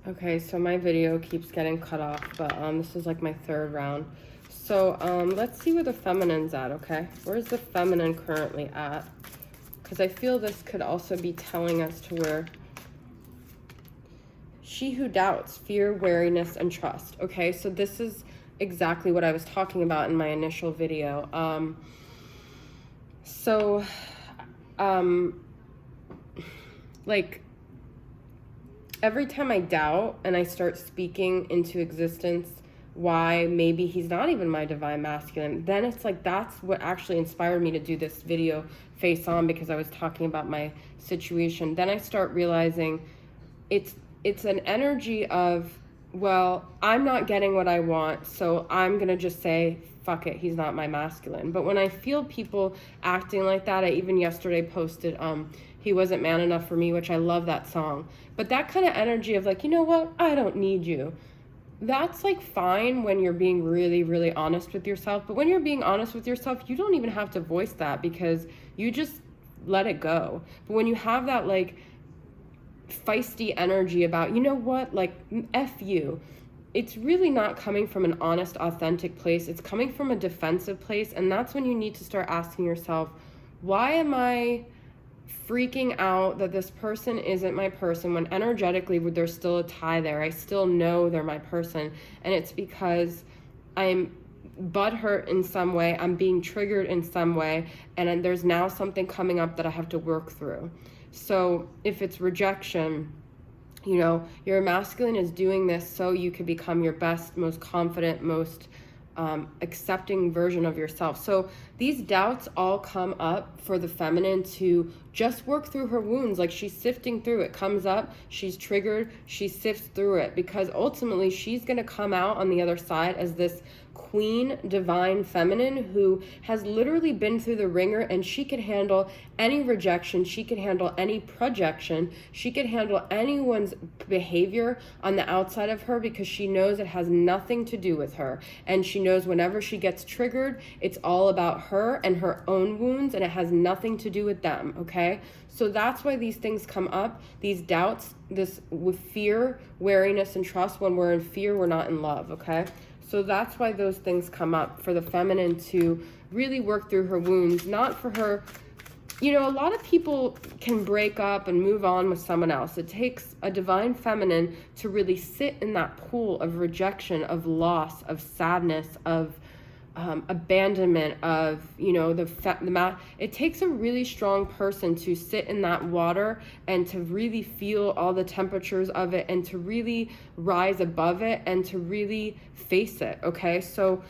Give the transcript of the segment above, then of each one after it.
Okay, so my video keeps getting cut off, but this is like my third round. So let's see where the feminine's at, okay? Where's the feminine currently at? Because I feel this could also be telling us to where she who doubts, fear, wariness, and trust. Okay, so this is exactly what I was talking about in my initial video. Like, every time I doubt and I start speaking into existence why maybe he's not even my divine masculine, then it's like that's what actually inspired me to do this video face on, because I was talking about my situation. Then I start realizing it's an energy of, well, I'm not getting what I want, so I'm gonna just say fuck it, he's not my masculine. But when I feel people acting like that, I even yesterday posted He Wasn't Man Enough for Me, which I love that song. But that kind of energy of like, you know what, I don't need you. That's like fine when you're being really, really honest with yourself. But when you're being honest with yourself, you don't even have to voice that, because you just let it go. But when you have that like feisty energy about, you know what, like F you, it's really not coming from an honest, authentic place. It's coming from a defensive place. And that's when you need to start asking yourself, why am I freaking out that this person isn't my person when energetically there's still a tie there? I still know they're my person. And it's because I'm butthurt in some way, I'm being triggered in some way, and there's now something coming up that I have to work through. So if it's rejection, you know, your masculine is doing this so you can become your best, most confident, most accepting version of yourself. So these doubts all come up for the feminine to just work through her wounds. Like she's sifting through it. Comes up, she's triggered, she sifts through it, because ultimately she's going to come out on the other side as this queen, divine feminine who has literally been through the ringer, and she could handle any rejection, she could handle any projection, she could handle anyone's behavior on the outside of her, because she knows it has nothing to do with her. And she knows whenever she gets triggered, it's all about her and her own wounds, and it has nothing to do with them, okay? So that's why these things come up, these doubts, this with fear, wariness, and trust. When we're in fear, we're not in love, okay? So that's why those things come up, for the feminine to really work through her wounds, not for her. You know, a lot of people can break up and move on with someone else. It takes a divine feminine to really sit in that pool of rejection, of loss, of sadness, of abandonment, of, you know, it takes a really strong person to sit in that water and to really feel all the temperatures of it, and to really rise above it, and to really face it, okay? So,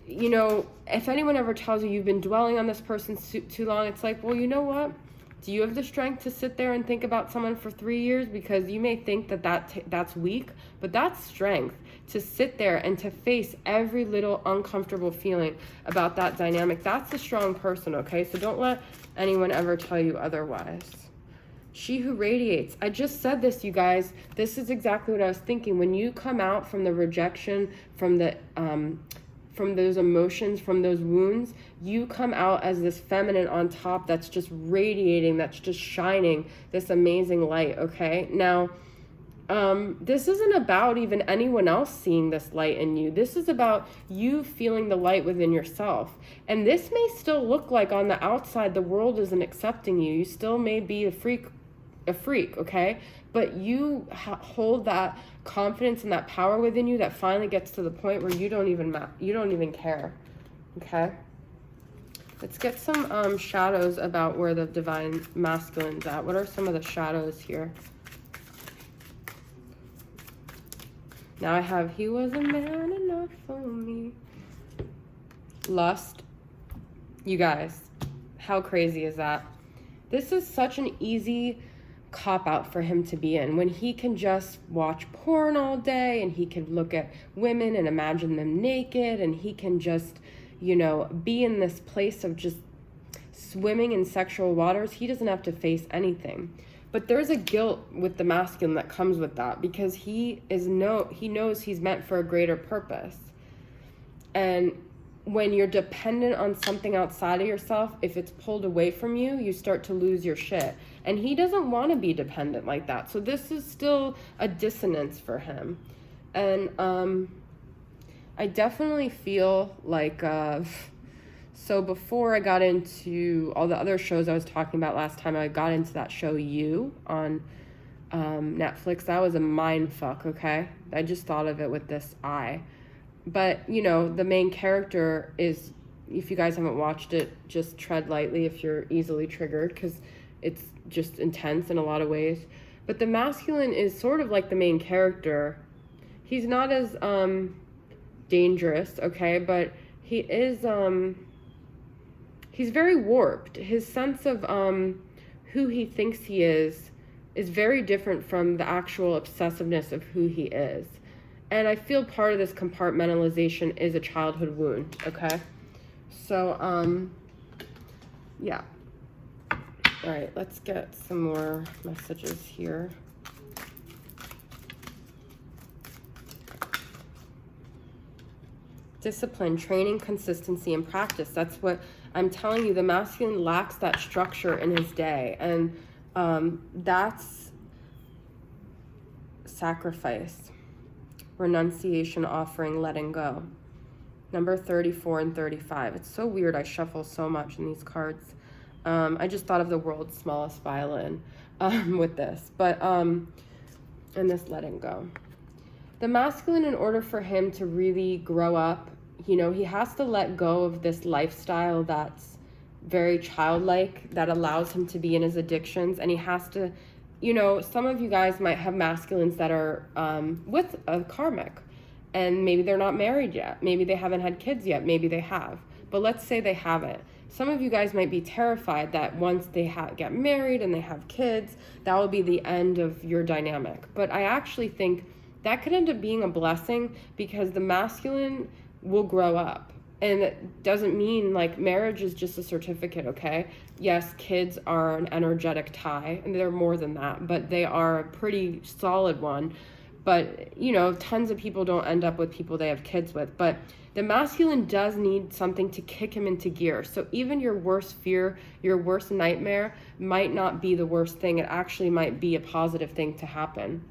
you know, if anyone ever tells you you've been dwelling on this person too long, it's like, well, you know what? Do you have the strength to sit there and think about someone for 3 years? Because you may think that's weak, but that's strength, to sit there and to face every little uncomfortable feeling about that dynamic. That's a strong person, okay? So don't let anyone ever tell you otherwise. She who radiates. I just said this, you guys. This is exactly what I was thinking. When you come out from the rejection, from those emotions, from those wounds, you come out as this feminine on top that's just radiating, that's just shining this amazing light, okay? Now, this isn't about even anyone else seeing this light in you. This is about you feeling the light within yourself. And this may still look like on the outside the world isn't accepting you. You still may be a freak, okay? But you hold that confidence and that power within you that finally gets to the point where you don't even care, okay? Let's get some shadows about where the divine masculine's at. What are some of the shadows here? Now I have, he wasn't man enough for me. Lust. You guys, how crazy is that? This is such an easy cop-out for him to be in, when he can just watch porn all day, and he can look at women and imagine them naked, and he can just, you know, be in this place of just swimming in sexual waters. He doesn't have to face anything. But there's a guilt with the masculine that comes with that, because he knows he's meant for a greater purpose. And when you're dependent on something outside of yourself, if it's pulled away from you, you start to lose your shit. And he doesn't want to be dependent like that. So this is still a dissonance for him. And I definitely feel like, so before I got into all the other shows I was talking about last time, I got into that show You on Netflix. That was a mind fuck, okay? I just thought of it with this eye. But, you know, the main character is, if you guys haven't watched it, just tread lightly if you're easily triggered, because it's just intense in a lot of ways. But the masculine is sort of like the main character. He's not as dangerous, okay? But he is, he's very warped. His sense of who he thinks he is very different from the actual obsessiveness of who he is. And I feel part of this compartmentalization is a childhood wound, okay? So, yeah. All right, let's get some more messages here. Discipline, training, consistency, and practice. That's what I'm telling you. The masculine lacks that structure in his day. And that's sacrifice, renunciation, offering, letting go. Number 34 and 35. It's so weird. I shuffle so much in these cards. I just thought of the world's smallest violin with this. But, and this letting go. The masculine, in order for him to really grow up, you know, he has to let go of this lifestyle that's very childlike, that allows him to be in his addictions. And he has to, you know, some of you guys might have masculines that are with a karmic, and maybe they're not married yet. Maybe they haven't had kids yet. Maybe they have. But let's say they haven't. Some of you guys might be terrified that once they get married and they have kids, that will be the end of your dynamic. But I actually think that could end up being a blessing, because the masculine will grow up. And it doesn't mean like marriage is just a certificate, okay? Yes, kids are an energetic tie, and they're more than that, but they are a pretty solid one. But, you know, tons of people don't end up with people they have kids with. But the masculine does need something to kick him into gear. So even your worst fear, your worst nightmare might not be the worst thing. It actually might be a positive thing to happen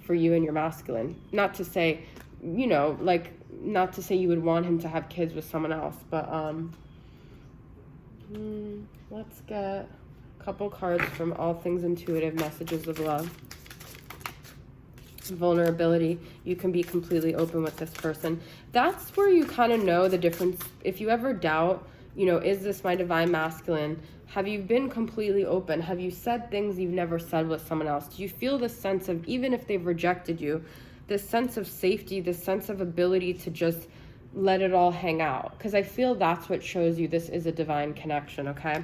for you and your masculine. Not to say, you know, like, not to say you would want him to have kids with someone else, but let's get a couple cards from All Things Intuitive, Messages of Love. Vulnerability. You can be completely open with this person. That's where you kind of know the difference. If you ever doubt, you know, is this my divine masculine? Have you been completely open? Have you said things you've never said with someone else? Do you feel this sense of, even if they've rejected you, this sense of safety, this sense of ability to just let it all hang out? Because I feel that's what shows you this is a divine connection, okay?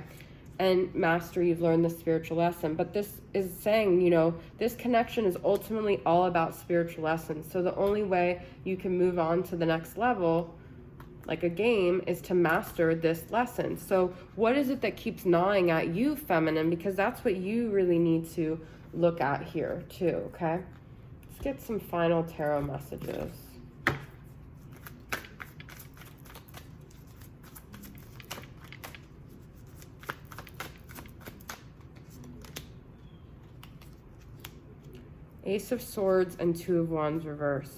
And master, you've learned the spiritual lesson. But this is saying, you know, this connection is ultimately all about spiritual lessons. So the only way you can move on to the next level, like a game, is to master this lesson. So what is it that keeps gnawing at you, feminine? Because that's what you really need to look at here too, okay? Let's get some final tarot messages. Ace of Swords and Two of Wands reversed.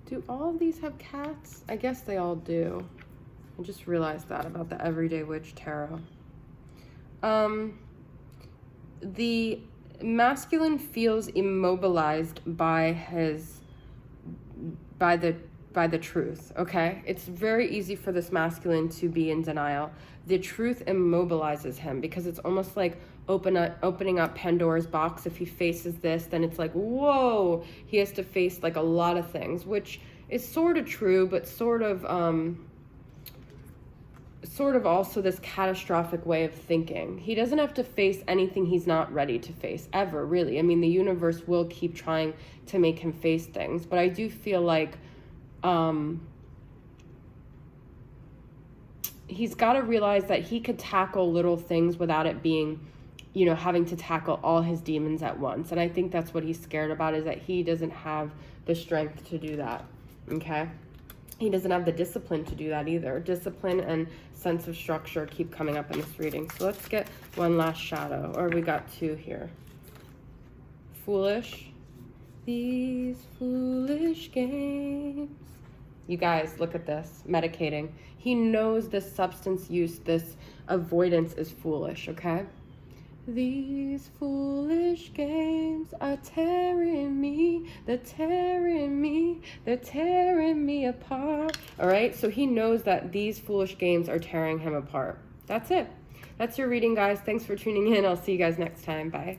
Do all of these have cats? I guess they all do. I just realized that about the Everyday Witch Tarot. The masculine feels immobilized by the truth, okay? It's very easy for this masculine to be in denial. The truth immobilizes him, because it's almost like opening up Pandora's box. If he faces this, then it's like, whoa, he has to face like a lot of things, which is sort of true, but sort of also this catastrophic way of thinking. He doesn't have to face anything he's not ready to face, ever, really. I mean, the universe will keep trying to make him face things, but I do feel like he's got to realize that he could tackle little things without it being you know, having to tackle all his demons at once. And I think that's what he's scared about, is that he doesn't have the strength to do that, okay? He doesn't have the discipline to do that either. Discipline and sense of structure keep coming up in this reading. So let's get one last shadow, or we got two here. Foolish. These foolish games. You guys, look at this. Medicating. He knows this substance use, this avoidance is foolish, okay? These foolish games are tearing me, they're tearing me, they're tearing me apart. All right, so he knows that these foolish games are tearing him apart. That's it. That's your reading, guys. Thanks for tuning in. I'll see you guys next time. Bye.